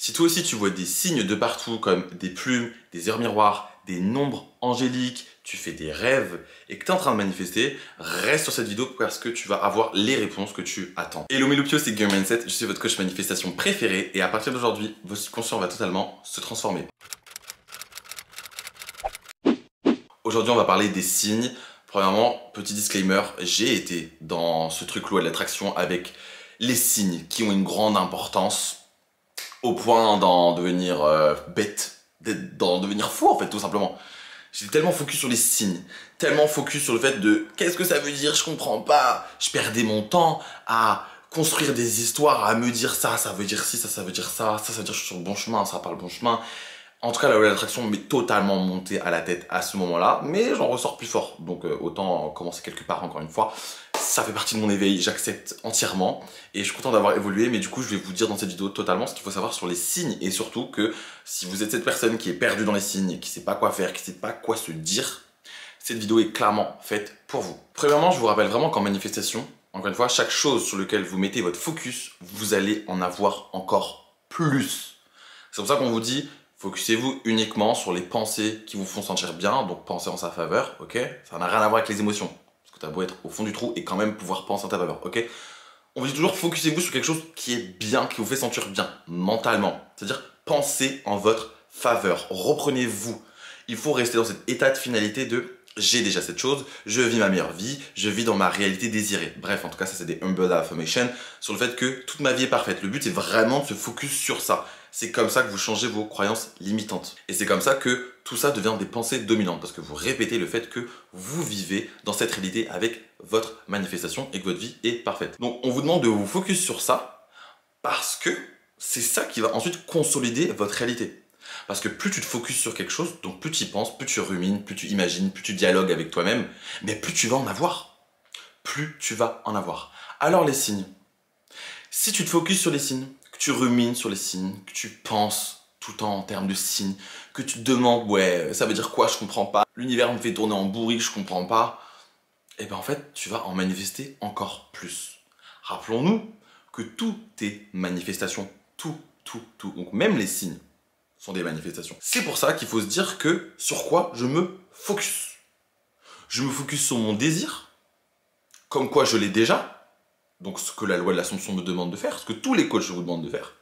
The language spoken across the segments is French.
Si toi aussi tu vois des signes de partout comme des plumes, des heures miroirs, des nombres angéliques, tu fais des rêves et que tu es en train de manifester, reste sur cette vidéo parce que tu vas avoir les réponses que tu attends. Hello mes loupio, c'est Game Mindset, je suis votre coach manifestation préféré et à partir d'aujourd'hui, votre subconscient va totalement se transformer. Aujourd'hui, on va parler des signes. Premièrement, petit disclaimer, j'ai été dans ce truc loi de l'attraction avec les signes qui ont une grande importance au point d'en devenir bête, d'en devenir fou en fait, tout simplement. J'étais tellement focus sur les signes, tellement focus sur le fait de qu'est-ce que ça veut dire, je comprends pas. Je perdais mon temps à construire des histoires, à me dire ça veut dire ci, ça veut dire ça veut dire je suis sur le bon chemin, ça parle bon chemin. En tout cas, la loi de l'attraction m'est totalement montée à la tête à ce moment-là, mais j'en ressors plus fort. Donc autant commencer quelque part encore une fois. Ça fait partie de mon éveil, j'accepte entièrement. Et je suis content d'avoir évolué, mais du coup, je vais vous dire dans cette vidéo totalement ce qu'il faut savoir sur les signes. Et surtout que si vous êtes cette personne qui est perdue dans les signes, qui sait pas quoi faire, qui sait pas quoi se dire, cette vidéo est clairement faite pour vous. Premièrement, je vous rappelle vraiment qu'en manifestation, encore une fois, chaque chose sur laquelle vous mettez votre focus, vous allez en avoir encore plus. C'est pour ça qu'on vous dit... Focussez-vous uniquement sur les pensées qui vous font sentir bien, donc pensez en sa faveur, ok? Ça n'a rien à voir avec les émotions, parce que t'as beau être au fond du trou et quand même pouvoir penser en ta faveur, ok? On vous dit toujours focussez-vous sur quelque chose qui est bien, qui vous fait sentir bien, mentalement. C'est-à-dire pensez en votre faveur, reprenez-vous. Il faut rester dans cet état de finalité de j'ai déjà cette chose, je vis ma meilleure vie, je vis dans ma réalité désirée. Bref, en tout cas, ça c'est des humble affirmations sur le fait que toute ma vie est parfaite. Le but c'est vraiment de se focus sur ça. C'est comme ça que vous changez vos croyances limitantes. Et c'est comme ça que tout ça devient des pensées dominantes. Parce que vous répétez le fait que vous vivez dans cette réalité avec votre manifestation et que votre vie est parfaite. Donc on vous demande de vous focus sur ça parce que c'est ça qui va ensuite consolider votre réalité. Parce que plus tu te focuses sur quelque chose, donc plus tu y penses, plus tu rumines, plus tu imagines, plus tu dialogues avec toi-même, mais plus tu vas en avoir. Plus tu vas en avoir. Alors les signes. Si tu te focuses sur les signes, que tu rumines sur les signes, que tu penses tout le temps en termes de signes, que tu te demandes, ouais, ça veut dire quoi, je comprends pas, l'univers me fait tourner en bourrique, je comprends pas, et ben en fait, tu vas en manifester encore plus. Rappelons-nous que tout est manifestation, tout. Donc même les signes sont des manifestations. C'est pour ça qu'il faut se dire que sur quoi je me focus. Je me focus sur mon désir, comme quoi je l'ai déjà, donc ce que la loi de l'Assomption me demande de faire, ce que tous les coachs vous demandent de faire,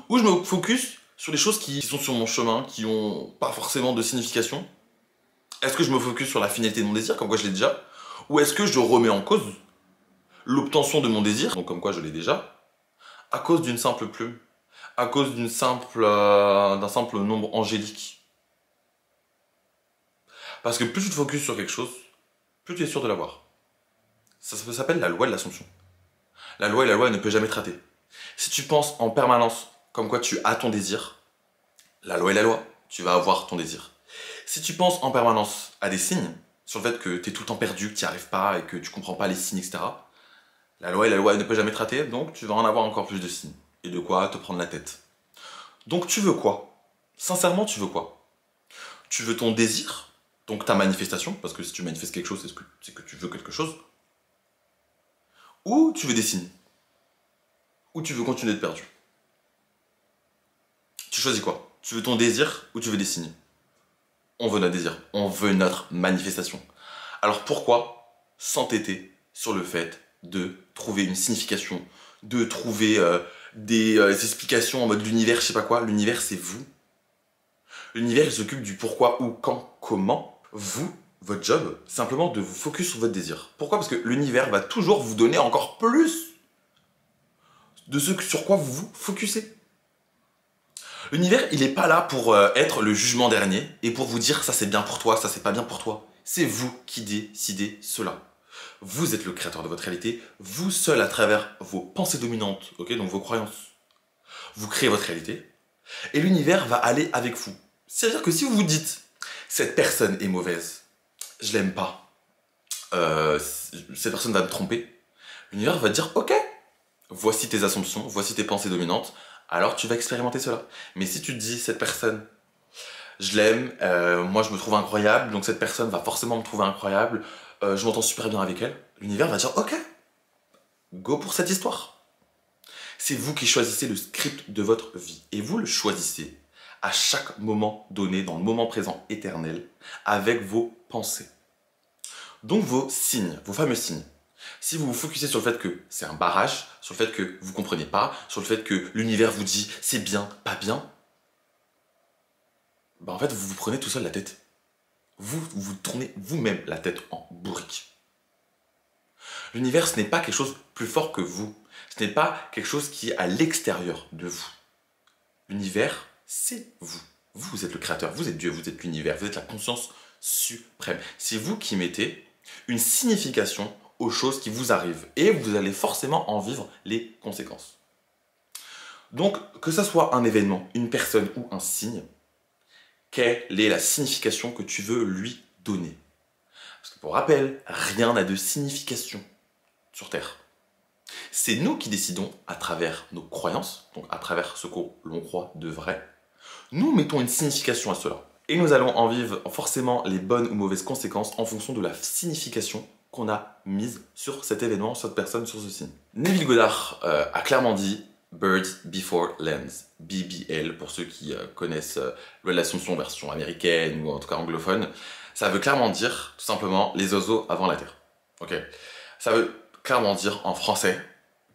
ou je me focus sur les choses qui sont sur mon chemin, qui n'ont pas forcément de signification. Est-ce que je me focus sur la finalité de mon désir, comme quoi je l'ai déjà, ou est-ce que je remets en cause l'obtention de mon désir, donc comme quoi je l'ai déjà, à cause d'une simple plume, à cause d'un simple nombre angélique. Parce que plus tu te focuses sur quelque chose, plus tu es sûr de l'avoir. Ça s'appelle la loi de l'Assomption. La loi ne peut jamais te rater. Si tu penses en permanence comme quoi tu as ton désir, la loi est la loi, tu vas avoir ton désir. Si tu penses en permanence à des signes, sur le fait que tu es tout le temps perdu, que tu n'y arrives pas et que tu comprends pas les signes, etc., la loi ne peut jamais te rater, donc tu vas en avoir encore plus de signes. Et de quoi te prendre la tête. Donc tu veux quoi? Sincèrement, tu veux quoi? Tu veux ton désir, donc ta manifestation, parce que si tu manifestes quelque chose, c'est que tu veux quelque chose, ou tu veux des signes, ou tu veux continuer d'être perdu. Tu choisis quoi? Tu veux ton désir ou tu veux des signes? On veut notre désir, on veut notre manifestation. Alors pourquoi s'entêter sur le fait de trouver une signification, de trouver des explications en mode l'univers, je sais pas quoi? L'univers c'est vous. L'univers il s'occupe du pourquoi, où, quand, comment. Vous, votre job, simplement de vous focus sur votre désir. Pourquoi? Parce que l'univers va toujours vous donner encore plus de ce sur quoi vous vous focussez. L'univers, il n'est pas là pour être le jugement dernier et pour vous dire ça c'est bien pour toi, ça c'est pas bien pour toi. C'est vous qui décidez cela. Vous êtes le créateur de votre réalité, vous seul à travers vos pensées dominantes, ok, donc vos croyances. Vous créez votre réalité et l'univers va aller avec vous. C'est-à-dire que si vous vous dites cette personne est mauvaise, je l'aime pas, cette personne va me tromper, l'univers va te dire ok, voici tes assumptions, voici tes pensées dominantes, alors tu vas expérimenter cela. Mais si tu te dis, cette personne, je l'aime, moi je me trouve incroyable, donc cette personne va forcément me trouver incroyable, je m'entends super bien avec elle, l'univers va dire, ok, go pour cette histoire. C'est vous qui choisissez le script de votre vie. Et vous le choisissez à chaque moment donné, dans le moment présent éternel, avec vos pensées. Donc vos signes, vos fameux signes. Si vous vous focusez sur le fait que c'est un barrage, sur le fait que vous ne comprenez pas, sur le fait que l'univers vous dit c'est bien, pas bien, bah en fait vous vous prenez tout seul la tête. Vous tournez vous-même la tête en bourrique. L'univers, ce n'est pas quelque chose de plus fort que vous. Ce n'est pas quelque chose qui est à l'extérieur de vous. L'univers, c'est vous. Vous êtes le créateur, vous êtes Dieu, vous êtes l'univers, vous êtes la conscience suprême. C'est vous qui mettez une signification aux choses qui vous arrivent et vous allez forcément en vivre les conséquences. Donc, que ce soit un événement, une personne ou un signe, quelle est la signification que tu veux lui donner? Parce que pour rappel, rien n'a de signification sur Terre. C'est nous qui décidons, à travers nos croyances, donc à travers ce que l'on croit de vrai, nous mettons une signification à cela. Et nous allons en vivre forcément les bonnes ou mauvaises conséquences en fonction de la signification qu'on a mise sur cet événement, sur cette personne, sur ce signe. Neville Goddard a clairement dit « Birds before lens », BBL, pour ceux qui connaissent l'Assomption version américaine ou en tout cas anglophone. Ça veut clairement dire, tout simplement, les oiseaux avant la Terre. Ok. Ça veut clairement dire en français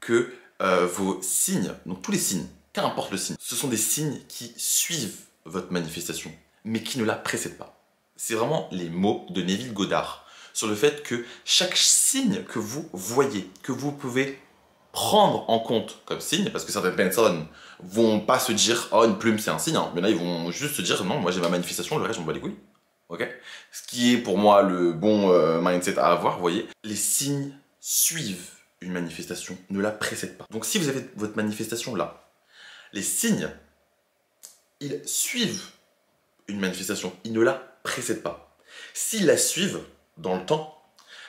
que vos signes, donc tous les signes, qu'importe le signe, ce sont des signes qui suivent votre manifestation, mais qui ne la précèdent pas. C'est vraiment les mots de Neville Goddard sur le fait que chaque signe que vous voyez, que vous pouvez prendre en compte comme signe, parce que certaines personnes vont pas se dire « Oh, une plume, c'est un signe hein. », mais là, ils vont juste se dire « Non, moi j'ai ma manifestation, le reste, je m'en bats les couilles. » Ok. Ce qui est pour moi le bon mindset à avoir, vous voyez. Les signes suivent une manifestation, ne la précèdent pas. Donc si vous avez votre manifestation là, les signes, ils suivent une manifestation, ils ne la précèdent pas. S'ils la suivent dans le temps,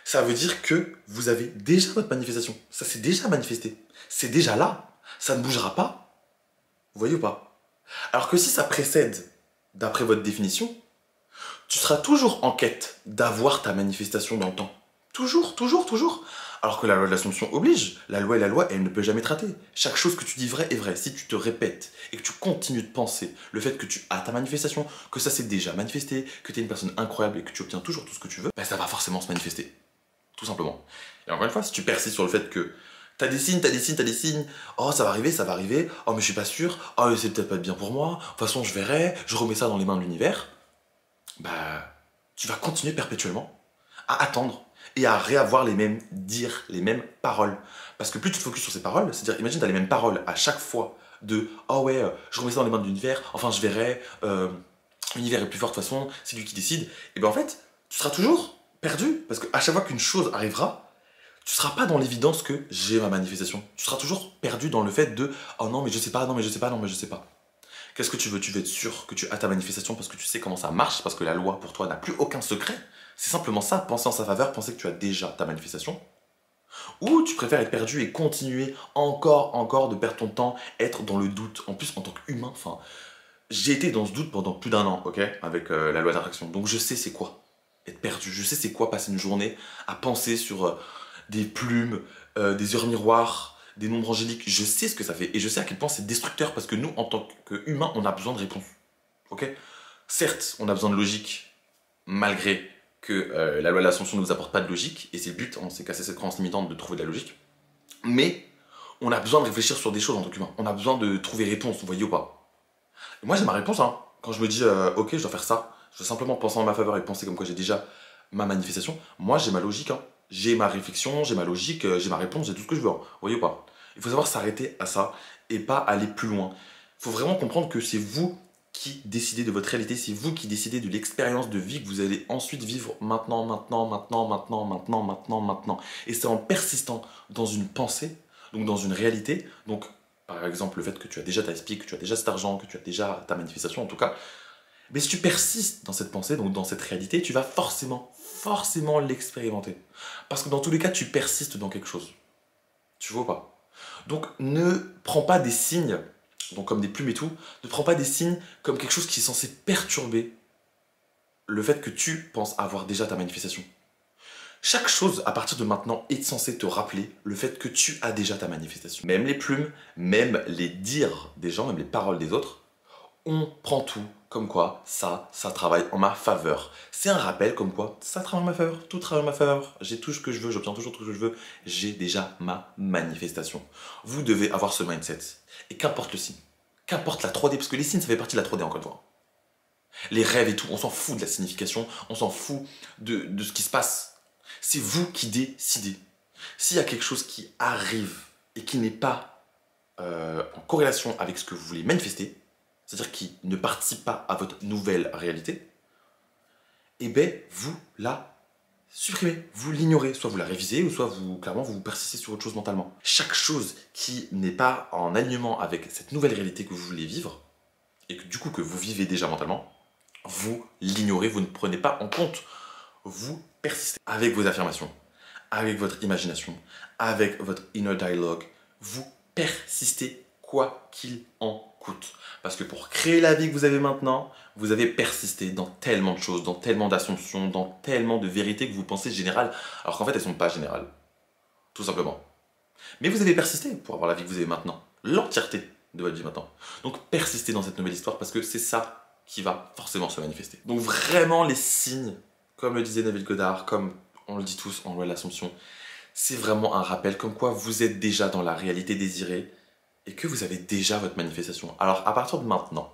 ça veut dire que vous avez déjà votre manifestation. Ça s'est déjà manifesté. C'est déjà là. Ça ne bougera pas. Vous voyez ou pas? Alors que si ça précède, d'après votre définition, tu seras toujours en quête d'avoir ta manifestation dans le temps. Toujours, toujours, toujours. Alors que la loi de l'Assomption oblige. La loi est la loi et elle ne peut jamais te rater. Chaque chose que tu dis vrai est vrai. Si tu te répètes et que tu continues de penser le fait que tu as ta manifestation, que ça s'est déjà manifesté, que tu es une personne incroyable et que tu obtiens toujours tout ce que tu veux, ben ça va forcément se manifester. Tout simplement. Et encore une fois, si tu persistes sur le fait que t'as des signes, t'as des signes, t'as des signes, oh ça va arriver, oh mais je suis pas sûr, oh c'est peut-être pas bien pour moi, de toute façon je verrai, je remets ça dans les mains de l'univers, bah tu vas continuer perpétuellement à attendre et à réavoir les mêmes dires, les mêmes paroles. Parce que plus tu te focuses sur ces paroles, c'est-à-dire imagine t'as les mêmes paroles à chaque fois de oh ouais, je remets ça dans les mains de l'univers, enfin je verrai, l'univers est plus fort de toute façon, c'est lui qui décide, et ben en fait, tu seras toujours perdu, parce qu'à chaque fois qu'une chose arrivera, tu seras pas dans l'évidence que j'ai ma manifestation. Tu seras toujours perdu dans le fait de oh non mais je sais pas, non mais je sais pas, non mais je sais pas. Qu'est-ce que tu veux? Tu veux être sûr que tu as ta manifestation parce que tu sais comment ça marche, parce que la loi pour toi n'a plus aucun secret. C'est simplement ça, penser en sa faveur, penser que tu as déjà ta manifestation. Ou tu préfères être perdu et continuer encore de perdre ton temps, être dans le doute. En plus, en tant qu'humain, enfin, j'ai été dans ce doute pendant plus d'1 an, ok, avec la loi d'attraction. Donc je sais c'est quoi être perdu. Je sais c'est quoi passer une journée à penser sur des plumes, des heures miroirs, des nombres angéliques. Je sais ce que ça fait et je sais à quel point c'est destructeur parce que nous, en tant qu'humains, on a besoin de réponses. Ok. Certes, on a besoin de logique, malgré que la loi de l'Assomption ne nous apporte pas de logique, et c'est le but, on s'est cassé cette croyance limitante de trouver de la logique. Mais on a besoin de réfléchir sur des choses en tant qu'humain. On a besoin de trouver réponse, vous voyez ou pas? Et moi j'ai ma réponse, hein. Quand je me dis ok, je dois faire ça, je dois simplement penser en ma faveur et penser comme quoi j'ai déjà ma manifestation. Moi j'ai ma logique, hein. J'ai ma réflexion, j'ai ma logique, j'ai ma réponse, j'ai tout ce que je veux, hein. Vous voyez ou pas? Il faut savoir s'arrêter à ça et pas aller plus loin. Il faut vraiment comprendre que c'est vous qui décidez de votre réalité, c'est vous qui décidez de l'expérience de vie que vous allez ensuite vivre maintenant. Et c'est en persistant dans une pensée, donc dans une réalité, donc par exemple le fait que tu as déjà ta SPI, que tu as déjà cet argent, que tu as déjà ta manifestation en tout cas, mais si tu persistes dans cette pensée, donc dans cette réalité, tu vas forcément l'expérimenter. Parce que dans tous les cas, tu persistes dans quelque chose. Tu vois pas? Donc ne prends pas des signes, donc comme des plumes et tout, ne prends pas des signes comme quelque chose qui est censé perturber le fait que tu penses avoir déjà ta manifestation. Chaque chose à partir de maintenant est censée te rappeler le fait que tu as déjà ta manifestation. Même les plumes, même les dires des gens, même les paroles des autres, on prend tout comme quoi ça travaille en ma faveur. C'est un rappel comme quoi ça travaille en ma faveur, tout travaille en ma faveur. J'ai tout ce que je veux, j'obtiens toujours tout ce que je veux. J'ai déjà ma manifestation. Vous devez avoir ce mindset. Et qu'importe le signe, qu'importe la 3D, parce que les signes ça fait partie de la 3D encore une fois. Les rêves et tout, on s'en fout de la signification, on s'en fout de ce qui se passe. C'est vous qui décidez. S'il y a quelque chose qui arrive et qui n'est pas en corrélation avec ce que vous voulez manifester, c'est-à-dire qui ne participe pas à votre nouvelle réalité, eh bien, vous la supprimez, vous l'ignorez, soit vous la révisez, ou soit vous, clairement, vous persistez sur autre chose mentalement. Chaque chose qui n'est pas en alignement avec cette nouvelle réalité que vous voulez vivre, et que du coup que vous vivez déjà mentalement, vous l'ignorez, vous ne prenez pas en compte. Vous persistez avec vos affirmations, avec votre imagination, avec votre inner dialogue. Vous persistez quoi qu'il en coûte. Parce que pour créer la vie que vous avez maintenant, vous avez persisté dans tellement de choses, dans tellement d'assumptions, dans tellement de vérités que vous pensez générales, alors qu'en fait elles ne sont pas générales. Tout simplement. Mais vous avez persisté pour avoir la vie que vous avez maintenant. L'entièreté de votre vie maintenant. Donc persistez dans cette nouvelle histoire parce que c'est ça qui va forcément se manifester. Donc vraiment les signes, comme le disait Neville Goddard, comme on le dit tous en loi de l'Assomption, c'est vraiment un rappel comme quoi vous êtes déjà dans la réalité désirée et que vous avez déjà votre manifestation. Alors à partir de maintenant,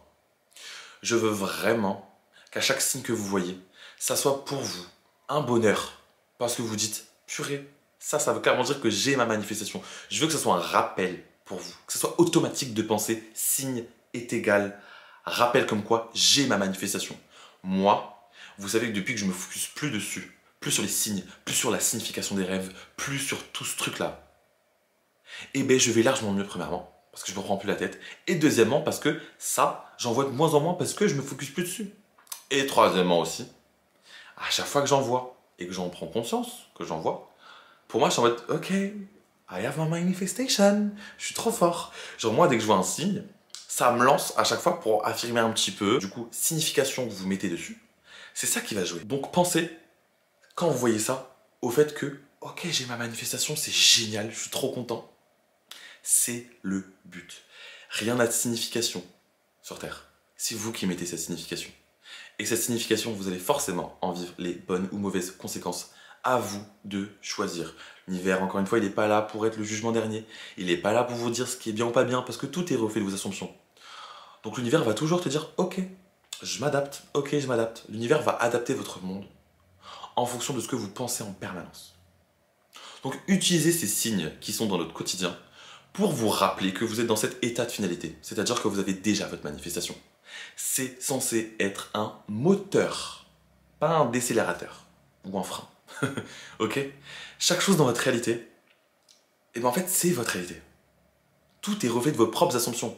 je veux vraiment qu'à chaque signe que vous voyez, ça soit pour vous un bonheur. Parce que vous dites, purée, ça veut clairement dire que j'ai ma manifestation. Je veux que ce soit un rappel pour vous, que ce soit automatique de penser signe est égal rappel comme quoi j'ai ma manifestation. Moi, vous savez que depuis que je me focus plus dessus, plus sur les signes, plus sur la signification des rêves, plus sur tout ce truc-là, eh bien je vais largement mieux premièrement, parce que je me prends plus la tête, et deuxièmement parce que ça, j'en vois de moins en moins parce que je me focus plus dessus. Et troisièmement aussi, à chaque fois que j'en vois, et que j'en prends conscience, que j'en vois, pour moi je suis en mode, ok, I have my manifestation, je suis trop fort. Genre moi dès que je vois un signe, ça me lance à chaque fois pour affirmer un petit peu. Du coup, signification que vous mettez dessus, c'est ça qui va jouer. Donc pensez, quand vous voyez ça, au fait que, ok, j'ai ma manifestation, c'est génial, je suis trop content. C'est le but. Rien n'a de signification sur Terre. C'est vous qui mettez cette signification. Et cette signification, vous allez forcément en vivre les bonnes ou mauvaises conséquences. À vous de choisir. L'univers, encore une fois, il n'est pas là pour être le jugement dernier. Il n'est pas là pour vous dire ce qui est bien ou pas bien, parce que tout est reflet de vos assumptions. Donc l'univers va toujours te dire, ok, je m'adapte, ok, je m'adapte. L'univers va adapter votre monde en fonction de ce que vous pensez en permanence. Donc utilisez ces signes qui sont dans notre quotidien pour vous rappeler que vous êtes dans cet état de finalité, c'est-à-dire que vous avez déjà votre manifestation. C'est censé être un moteur, pas un décélérateur ou un frein. Ok? Chaque chose dans votre réalité, et bien en fait, c'est votre réalité. Tout est reflet de vos propres assumptions.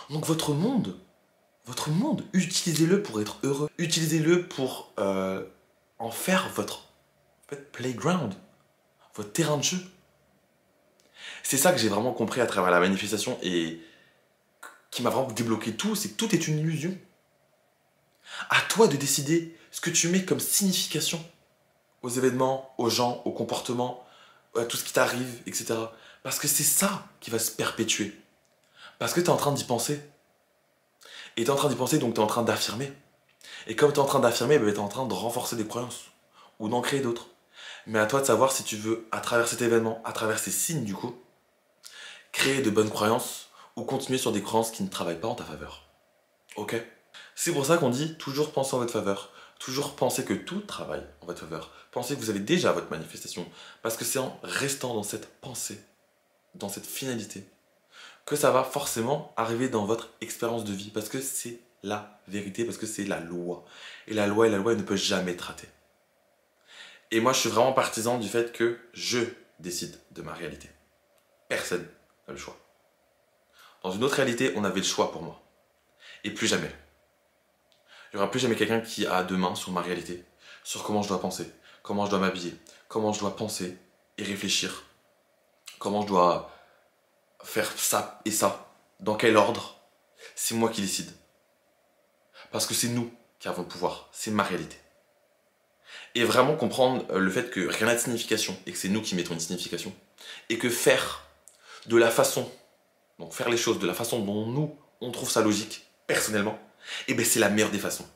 Donc votre monde, utilisez-le pour être heureux. Utilisez-le pour en faire votre playground, votre terrain de jeu. C'est ça que j'ai vraiment compris à travers la manifestation et qui m'a vraiment débloqué tout, c'est que tout est une illusion. À toi de décider ce que tu mets comme signification aux événements, aux gens, aux comportements, à tout ce qui t'arrive, etc. Parce que c'est ça qui va se perpétuer. Parce que tu es en train d'y penser. Et tu es en train d'y penser, donc tu es en train d'affirmer. Et comme tu es en train d'affirmer, tu es en train de renforcer des croyances. Ou d'en créer d'autres. Mais à toi de savoir si tu veux, à travers cet événement, à travers ces signes du coup, créer de bonnes croyances ou continuer sur des croyances qui ne travaillent pas en ta faveur. Ok? C'est pour ça qu'on dit toujours penser en votre faveur. Toujours penser que tout travaille en votre faveur. Pensez que vous avez déjà votre manifestation. Parce que c'est en restant dans cette pensée, dans cette finalité, que ça va forcément arriver dans votre expérience de vie. Parce que c'est la vérité, parce que c'est la loi. Et la loi, elle ne peut jamais être ratée. Et moi, je suis vraiment partisan du fait que je décide de ma réalité. Personne n'a le choix. Dans une autre réalité, on avait le choix pour moi. Et plus jamais. Il n'y aura plus jamais quelqu'un qui a deux mains sur ma réalité, sur comment je dois penser, comment je dois m'habiller, comment je dois penser et réfléchir, comment je dois faire ça et ça, dans quel ordre. C'est moi qui décide. Parce que c'est nous qui avons le pouvoir, c'est ma réalité. Et vraiment comprendre le fait que rien n'a de signification et que c'est nous qui mettons une signification. Et que faire de la façon, donc faire les choses de la façon dont nous, on trouve ça logique, personnellement, et ben c'est la meilleure des façons.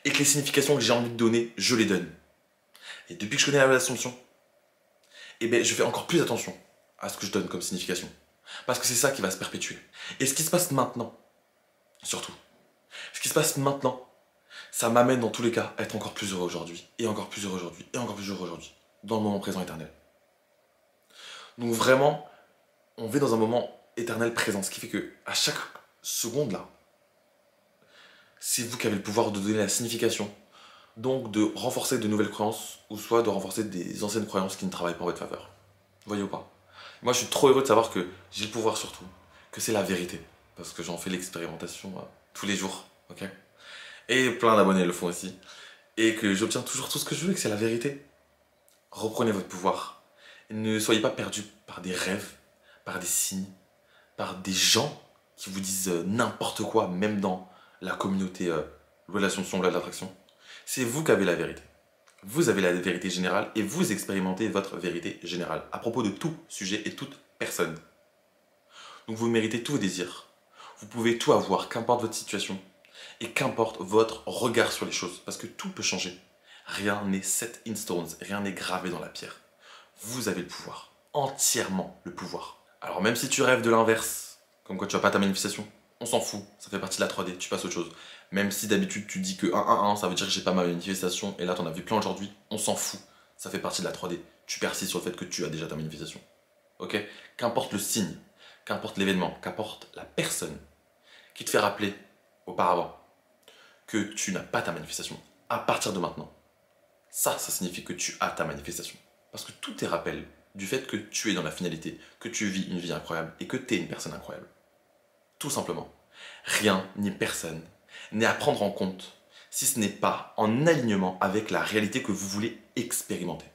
Et que les significations que j'ai envie de donner, je les donne. Et depuis que je connais la loi de l'Assomption, et ben je fais encore plus attention à ce que je donne comme signification. Parce que c'est ça qui va se perpétuer. Et ce qui se passe maintenant, surtout, ce qui se passe maintenant, ça m'amène dans tous les cas à être encore plus heureux aujourd'hui, et encore plus heureux aujourd'hui, et encore plus heureux aujourd'hui, dans le moment présent éternel. Donc vraiment, on vit dans un moment éternel présent, ce qui fait que à chaque seconde là, c'est vous qui avez le pouvoir de donner la signification, donc de renforcer de nouvelles croyances, ou soit de renforcer des anciennes croyances qui ne travaillent pas en votre faveur. Vous voyez ou pas? Moi je suis trop heureux de savoir que j'ai le pouvoir surtout, que c'est la vérité, parce que j'en fais l'expérimentation tous les jours, ok? Et plein d'abonnés le font aussi, et que j'obtiens toujours tout ce que je veux et que c'est la vérité. Reprenez votre pouvoir. Ne soyez pas perdus par des rêves, par des signes, par des gens qui vous disent n'importe quoi, même dans la communauté loi de l'Assomption, loi de l'attraction. C'est vous qui avez la vérité. Vous avez la vérité générale et vous expérimentez votre vérité générale à propos de tout sujet et toute personne. Donc vous méritez tous vos désirs. Vous pouvez tout avoir, qu'importe votre situation et qu'importe votre regard sur les choses, parce que tout peut changer. Rien n'est set in stones, rien n'est gravé dans la pierre. Vous avez le pouvoir, entièrement le pouvoir. Alors même si tu rêves de l'inverse, comme quoi tu n'as pas ta manifestation, on s'en fout, ça fait partie de la 3D, tu passes à autre chose. Même si d'habitude tu dis que 1, ça veut dire que j'ai pas ma manifestation, et là t'en as vu plein aujourd'hui, on s'en fout, ça fait partie de la 3D. Tu persistes sur le fait que tu as déjà ta manifestation. Ok? Qu'importe le signe, qu'importe l'événement, qu'importe la personne qui te fait rappeler auparavant que tu n'as pas ta manifestation, à partir de maintenant, ça signifie que tu as ta manifestation. Parce que tout est rappel du fait que tu es dans la finalité, que tu vis une vie incroyable et que tu es une personne incroyable. Tout simplement. Rien ni personne n'est à prendre en compte si ce n'est pas en alignement avec la réalité que vous voulez expérimenter.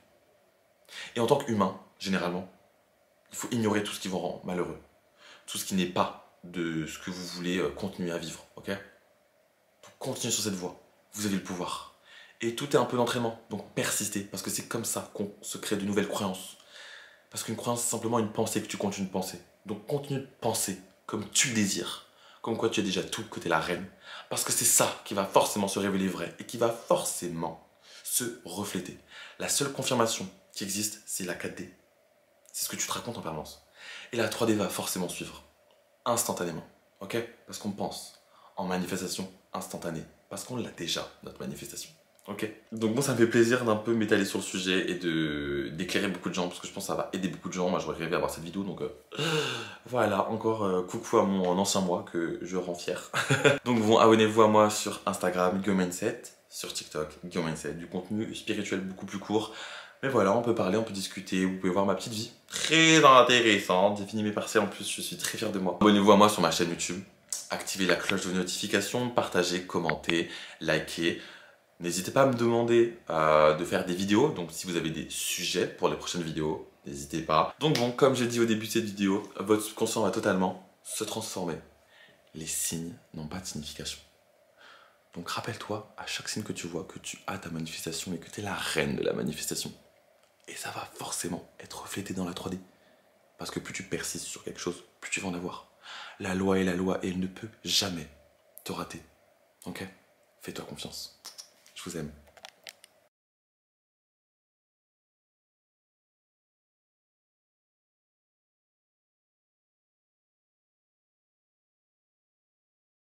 Et en tant qu'humain, généralement, il faut ignorer tout ce qui vous rend malheureux. Tout ce qui n'est pas de ce que vous voulez continuer à vivre, ok? Donc continuez sur cette voie, vous avez le pouvoir. Et tout est un peu d'entraînement, donc persistez, parce que c'est comme ça qu'on se crée de nouvelles croyances. Parce qu'une croyance, c'est simplement une pensée que tu continues de penser. Donc continue de penser comme tu le désires, comme quoi tu as déjà tout, que tu es la reine. Parce que c'est ça qui va forcément se révéler vrai et qui va forcément se refléter. La seule confirmation qui existe, c'est la 4D. C'est ce que tu te racontes en permanence. Et la 3D va forcément suivre, instantanément. Ok? Parce qu'on pense en manifestation instantanée. Parce qu'on l'a déjà, notre manifestation. Ok? Donc bon, ça me fait plaisir d'un peu m'étaler sur le sujet et d'éclairer beaucoup de gens, parce que je pense que ça va aider beaucoup de gens. Moi, j'aurais rêvé avoir cette vidéo, donc voilà, encore coucou à mon ancien moi que je rends fier. Donc bon, abonnez-vous à moi sur Instagram, Guillaume Mindset, sur TikTok, Guillaume Mindset, du contenu spirituel beaucoup plus court. Mais voilà, on peut parler, on peut discuter, vous pouvez voir ma petite vie. Très intéressante, j'ai fini mes partiels en plus, je suis très fier de moi. Abonnez-vous à moi sur ma chaîne YouTube, activez la cloche de notification, partagez, commentez, likez. N'hésitez pas à me demander de faire des vidéos, donc si vous avez des sujets pour les prochaines vidéos, n'hésitez pas. Donc bon, comme j'ai dit au début de cette vidéo, votre subconscient va totalement se transformer. Les signes n'ont pas de signification. Donc rappelle-toi, à chaque signe que tu vois, que tu as ta manifestation et que tu es la reine de la manifestation. Et ça va forcément être reflété dans la 3D. Parce que plus tu persistes sur quelque chose, plus tu vas en avoir. La loi est la loi et elle ne peut jamais te rater. Ok? Fais-toi confiance. Je vous aime.